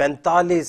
45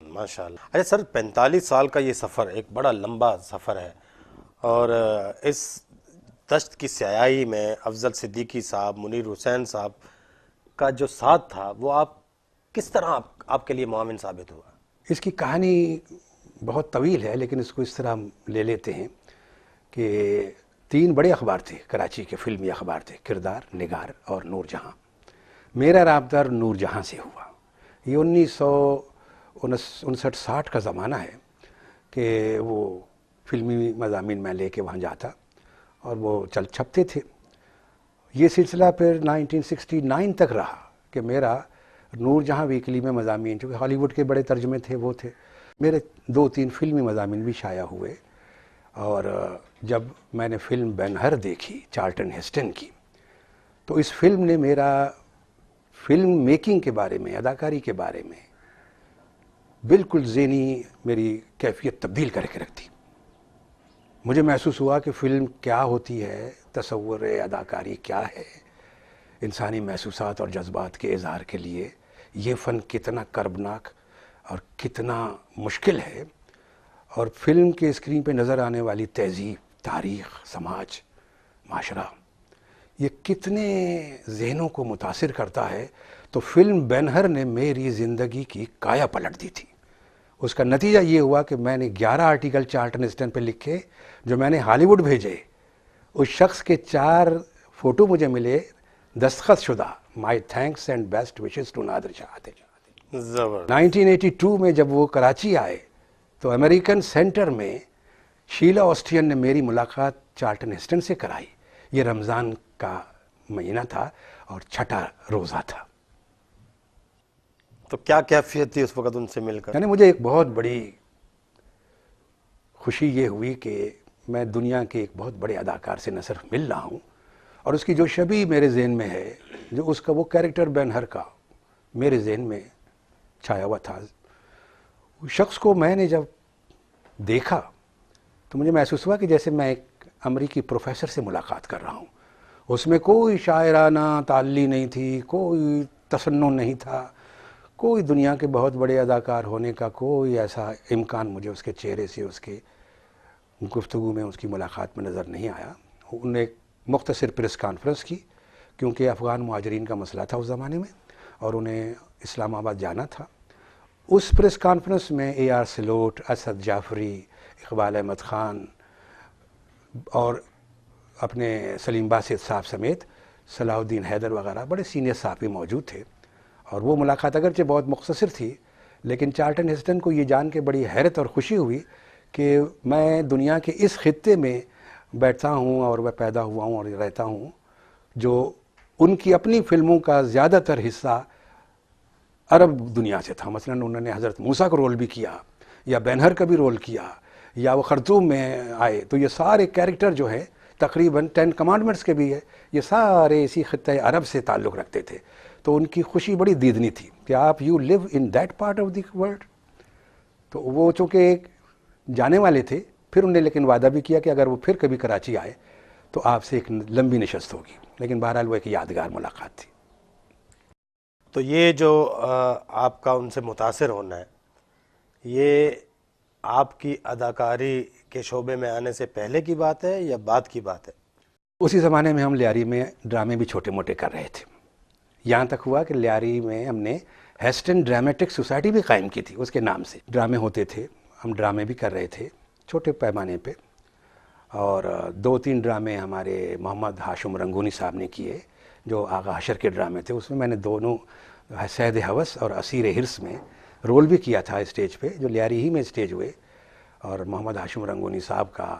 ماشاء اللہ. اچھا سر، 45 سال کا یہ سفر ایک بڑا لمبا سفر ہے، اور اس دشت کی سیاہی میں افضل صدیقی صاحب، منیر حسین صاحب کا جو ساتھ تھا وہ کس طرح آپ کے لیے معاون ثابت ہوا؟ اس کی کہانی بہت طویل ہے، لیکن اس کو اس طرح ہم لے لیتے ہیں کہ 3 بڑے اخبار تھے کراچی کے، فلمی اخبار تھے، کردار، نگار اور نور جہاں. میرا رابطہ نور جہاں سے ہوا. یہ 1959-60 کا زمانہ ہے کہ وہ فلمی مضامین میں لے کے وہاں جاتا اور وہ چھپتے تھے. یہ سلسلہ پھر 1969 تک رہا کہ میرا نور جہاں ویکلی میں مضامین، چونکہ ہالی ووڈ کے بڑے ترجمے تھے وہ تھے، میرے 2-3 فلمی مضامین بھی شائع ہوئے. اور جب میں نے فلم بین ہر دیکھی چارلٹن ہیسٹن کی، تو اس فلم نے میرا فلم میکنگ کے بارے میں، اداکاری کے بارے میں بالکل ذہنی میری کیفیت تبدیل کر کے رکھ دی. مجھے محسوس ہوا کہ فلم کیا ہوتی ہے، تصور اداکاری کیا ہے، انسانی محسوسات اور جذبات کے اظہار کے لیے یہ فن کتنا کربناک اور کتنا مشکل ہے، اور فلم کے اسکرین پہ نظر آنے والی تہذیب، تاریخ، سماج، معاشرہ، یہ کتنے ذہنوں کو متاثر کرتا ہے. تو فلم بین ہر نے میری زندگی کی کایا پلٹ دی تھی. اس کا نتیجہ یہ ہوا کہ میں نے 11 آرٹیکل چارلٹن ہیسٹن پہ لکھے جو میں نے ہالی ووڈ بھیجے. اس شخص کے 4 فوٹو مجھے ملے دستخط شدہ، my thanks and best wishes to Nadir Shah. زبردست. 1982 میں جب وہ کراچی آئے تو امریکن سینٹر میں شیلا آسٹین نے میری ملاقات چارلٹن ہیسٹن سے کرائی. یہ رمضان کا مہینہ تھا اور 6واں روزہ تھا. تو کیا کیفیت تھی اس وقت ان سے مل کر؟ یعنی مجھے ایک بہت بڑی خوشی یہ ہوئی کہ میں دنیا کے ایک بہت بڑے اداکار سے نہ صرف مل رہا ہوں، اور اس کی جو شبیہ میرے ذہن میں ہے، جو اس کا وہ کیریکٹر بین ہر کا میرے ذہن میں چھایا ہوا تھا، اس شخص کو میں نے جب دیکھا تو مجھے محسوس ہوا کہ جیسے میں ایک امریکی پروفیسر سے ملاقات کر رہا ہوں. اس میں کوئی شاعرانہ تعلی نہیں تھی، کوئی تصنع نہیں تھا، کوئی دنیا کے بہت بڑے اداکار ہونے کا کوئی ایسا امکان مجھے اس کے چہرے سے، اس کے گفتگو میں، اس کی ملاقات میں نظر نہیں آیا. انہوں نے ایک مختصر پریس کانفرنس کی کیونکہ افغان مہاجرین کا مسئلہ تھا اس زمانے میں اور انہیں اسلام آباد جانا تھا. اس پریس کانفرنس میں اے آر سلوٹ، اسد جعفری، اقبال احمد خان اور اپنے سلیم باسط صاحب سمیت صلاح الدین حیدر وغیرہ بڑے سینئر صحافی موجود تھے. اور وہ ملاقات اگرچہ بہت مختصر تھی، لیکن چارلٹن ہیسٹن کو یہ جان کے بڑی حیرت اور خوشی ہوئی کہ میں دنیا کے اس خطے میں بیٹھتا ہوں اور میں پیدا ہوا ہوں اور رہتا ہوں جو ان کی اپنی فلموں کا زیادہ تر حصہ عرب دنیا سے تھا. مثلا انہوں نے حضرت موسیٰ کو رول بھی کیا، یا بین ہر کا بھی رول کیا، یا وہ خرطوم میں آئے. تو یہ سارے کیریکٹر جو ہے تقریباً 10 کمانڈمنٹس کے بھی ہے، یہ سارے اسی خطۂ عرب سے تعلق رکھتے تھے. تو ان کی خوشی بڑی دیدنی تھی کہ آپ you live in that part of the world. تو وہ چونکہ ایک جانے والے تھے، پھر انہوں نے لیکن وعدہ بھی کیا کہ اگر وہ پھر کبھی کراچی آئے تو آپ سے ایک لمبی نشست ہوگی. لیکن بہرحال وہ ایک یادگار ملاقات تھی. تو یہ جو آپ کا ان سے متاثر ہونا ہے، یہ آپ کی اداکاری کے شعبے میں آنے سے پہلے کی بات ہے یا بعد کی بات ہے؟ اسی زمانے میں ہم لیاری میں ڈرامے بھی چھوٹے موٹے کر رہے تھے. یہاں تک ہوا کہ لیاری میں ہم نے ہیسٹن ڈرامیٹک سوسائٹی بھی قائم کی تھی. اس کے نام سے ڈرامے ہوتے تھے، ہم ڈرامے بھی کر رہے تھے چھوٹے پیمانے پہ. اور 2-3 ڈرامے ہمارے محمد ہاشم رنگونی صاحب نے کیے جو آغا حشر کے ڈرامے تھے. اس میں میں نے دونوں سید ہوس اور اسیر حرص میں رول بھی کیا تھا اسٹیج پہ، جو لیاری ہی میں اسٹیج ہوئے. اور محمد ہاشم رنگونی صاحب کا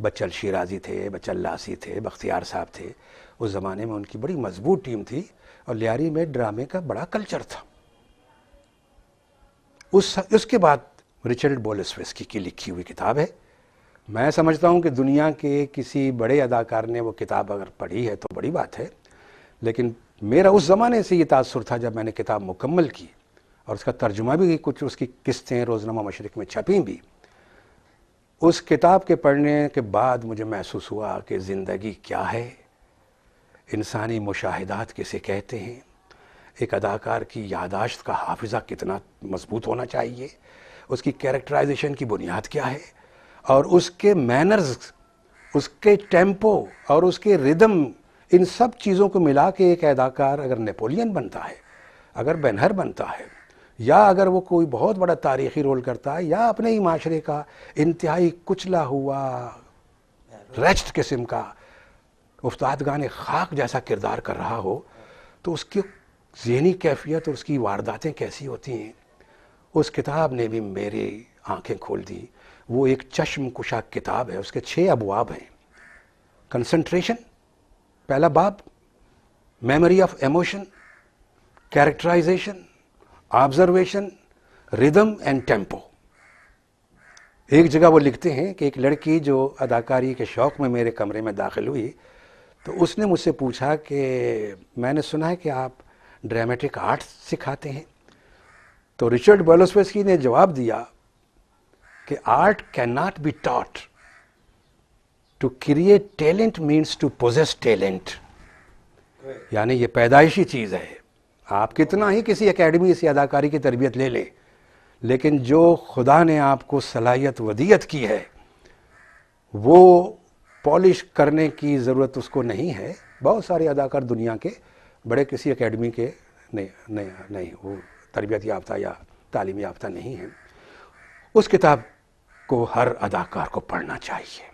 بچل شیرازی تھے، بچل لاسی تھے، بختیار صاحب تھے. اس زمانے میں ان کی بڑی مضبوط ٹیم تھی اور لیاری میں ڈرامے کا بڑا کلچر تھا. اس کے بعد رچرڈ بولسویسکی کی لکھی ہوئی کتاب ہے. میں سمجھتا ہوں کہ دنیا کے کسی بڑے اداکار نے وہ کتاب اگر پڑھی ہے تو بڑی بات ہے، لیکن میرا اس زمانے سے یہ تاثر تھا جب میں نے کتاب مکمل کی اور اس کا ترجمہ بھی، کچھ اس کی قسطیں روزنامہ مشرق میں چھپیں بھی. اس کتاب کے پڑھنے کے بعد مجھے محسوس ہوا کہ زندگی کیا ہے، انسانی مشاہدات کسے کہتے ہیں، ایک اداکار کی یادداشت کا حافظہ کتنا مضبوط ہونا چاہیے، اس کی کیریکٹرائزیشن کی بنیاد کیا ہے، اور اس کے مینرز، اس کے ٹیمپو اور اس کے ردم، ان سب چیزوں کو ملا کے ایک اداکار اگر نیپولین بنتا ہے، اگر بین ہر بنتا ہے، یا اگر وہ کوئی بہت بڑا تاریخی رول کرتا ہے، یا اپنے ہی معاشرے کا انتہائی کچلا ہوا ریچڈ قسم کا افتادگان خاک جیسا کردار کر رہا ہو، تو اس کی ذہنی کیفیت اور اس کی وارداتیں کیسی ہوتی ہیں۔ اس کتاب نے بھی میری آنکھیں کھول دی۔ وہ ایک چشم کشا کتاب ہے، اس کے 6 ابواب ہیں۔ کنسنٹریشن پہلا باب، memory of emotion, characterisation, observation, ردم اینڈ ٹیمپو۔ ایک جگہ وہ لکھتے ہیں کہ ایک لڑکی جو اداکاری کے شوق میں میرے کمرے میں داخل ہوئی، تو اس نے مجھ سے پوچھا کہ میں نے سنا ہے کہ آپ ڈرامیٹک آرٹ سکھاتے ہیں۔ تو رچرڈ بالوسوسکی نے جواب دیا کہ art can not be taught, to create talent means to possess talent, یعنی یہ پیدائشی چیز ہے۔ آپ کتنا ہی کسی اکیڈمی سے اداکاری کی تربیت لے لیں، لیکن جو خدا نے آپ کو صلاحیت ودیت کی ہے وہ پالش کرنے کی ضرورت اس کو نہیں ہے۔ بہت سارے اداکار دنیا کے بڑے کسی اکیڈمی کے نہیں وہ تربیت یافتہ یا تعلیم یافتہ نہیں ہیں۔ اس کتاب کو ہر اداکار کو پڑھنا چاہیے،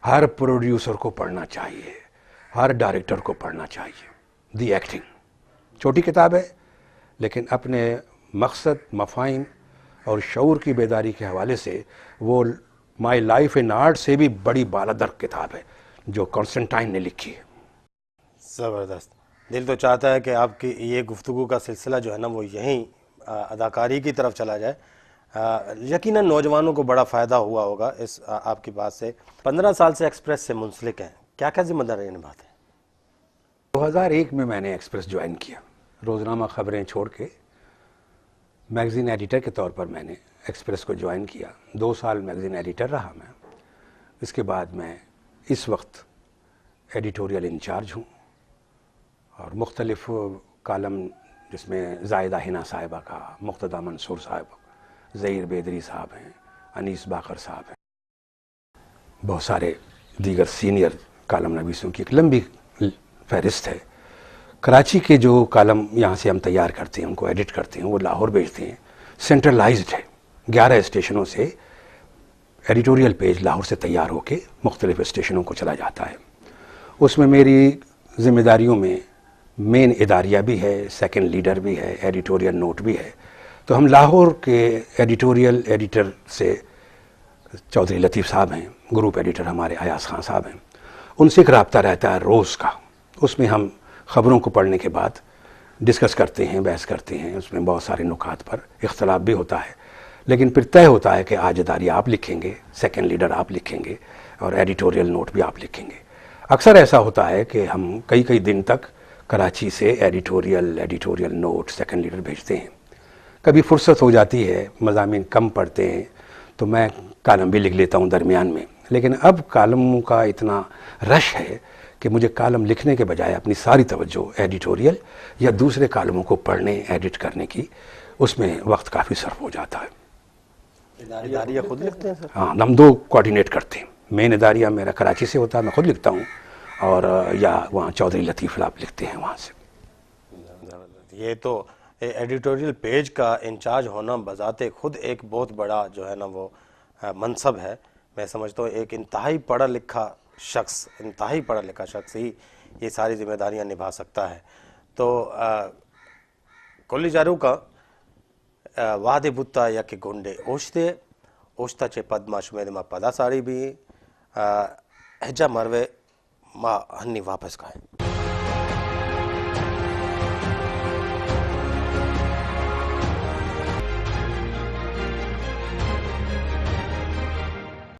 ہر پروڈیوسر کو پڑھنا چاہیے، ہر ڈائریکٹر کو پڑھنا چاہیے۔ دی ایکٹنگ چھوٹی کتاب ہے، لیکن اپنے مقصد، مفاہیم اور شعور کی بیداری کے حوالے سے وہ مائی لائف ان آرٹ سے بھی بڑی بالادر کتاب ہے جو کانسٹنٹائن نے لکھی ہے۔ زبردست۔ دل تو چاہتا ہے کہ آپ کی یہ گفتگو کا سلسلہ جو ہے نا وہ یہیں اداکاری کی طرف چلا جائے۔ یقیناً نوجوانوں کو بڑا فائدہ ہوا ہوگا اس آپ کی بات سے۔ 15 سال سے ایکسپریس سے منسلک ہیں، کیا کیا ذمہ داریاں نبھاتے ہیں؟ 2001 میں نے ایکسپریس جوائن کیا، روزنامہ خبریں چھوڑ کے میگزین ایڈیٹر کے طور پر میں نے ایکسپریس کو جوائن کیا۔ 2 سال میگزین ایڈیٹر رہا میں۔ اس کے بعد میں اس وقت ایڈیٹوریل انچارج ہوں، اور مختلف کالم جس میں زائدہ حنا صاحبہ کا، مقتدیٰ منصور صاحب، ظہیر بیدری صاحب ہیں، انیس باقر صاحب ہیں، بہت سارے دیگر سینئر کالم نویسوں کی ایک لمبی فہرست ہے۔ کراچی کے جو کالم یہاں سے ہم تیار کرتے ہیں، ان کو ایڈٹ کرتے ہیں، وہ لاہور بھیجتے ہیں۔ سینٹرلائزڈ ہے، 11 اسٹیشنوں سے ایڈیٹوریل پیج لاہور سے تیار ہو کے مختلف اسٹیشنوں کو چلا جاتا ہے۔ اس میں میری ذمہ داریوں میں مین اداریہ بھی ہے، سیکنڈ لیڈر بھی ہے، ایڈیٹوریل نوٹ بھی ہے۔ تو ہم لاہور کے ایڈیٹوریل ایڈیٹر سے چودھری لطیف صاحب ہیں، گروپ ایڈیٹر ہمارے ایاز خان صاحب ہیں، ان سے ایک رابطہ رہتا ہے روز کا۔ اس میں ہم خبروں کو پڑھنے کے بعد ڈسکس کرتے ہیں، بحث کرتے ہیں۔ اس میں بہت سارے نکات پر اختلاف بھی ہوتا ہے، لیکن پھر طے ہوتا ہے کہ آج اداریہ آپ لکھیں گے، سیکنڈ لیڈر آپ لکھیں گے، اور ایڈیٹوریل نوٹ بھی آپ لکھیں گے۔ اکثر ایسا ہوتا ہے کہ ہم کئی دن تک کراچی سے ایڈیٹوریل نوٹ، سیکنڈ لیڈر بھیجتے ہیں۔ کبھی فرصت ہو جاتی ہے، مضامین کم پڑھتے ہیں، تو میں کالم بھی لکھ لیتا ہوں درمیان میں۔ لیکن اب کالموں کا اتنا رش ہے کہ مجھے کالم لکھنے کے بجائے اپنی ساری توجہ ایڈیٹوریل یا دوسرے کالموں کو پڑھنے، ایڈٹ کرنے کی، اس میں وقت کافی صرف ہو جاتا ہے۔ اداریہ خود لکھتے ہیں سر؟ ہاں، ہم 2 کوارڈینیٹ کرتے ہیں۔ مین اداریہ میرا کراچی سے ہوتا ہے، میں خود لکھتا ہوں، اور یا وہاں چودھری لطیف صاحب لکھتے ہیں وہاں سے۔ یہ تو ایڈیٹوریل پیج کا انچارج ہونا بذات خود ایک بہت بڑا جو ہے نا وہ منصب ہے۔ میں سمجھتا ہوں ایک انتہائی پڑھا لکھا شخص ہی یہ ساری ذمہ داریاں نبھا سکتا ہے۔ تو کلی جارو کا وعدے بتا یا کہ گونڈے اوشتا چے پدما شمید ما پدا ساری بھی ہجا مروے ما ہنی واپس کھائیں۔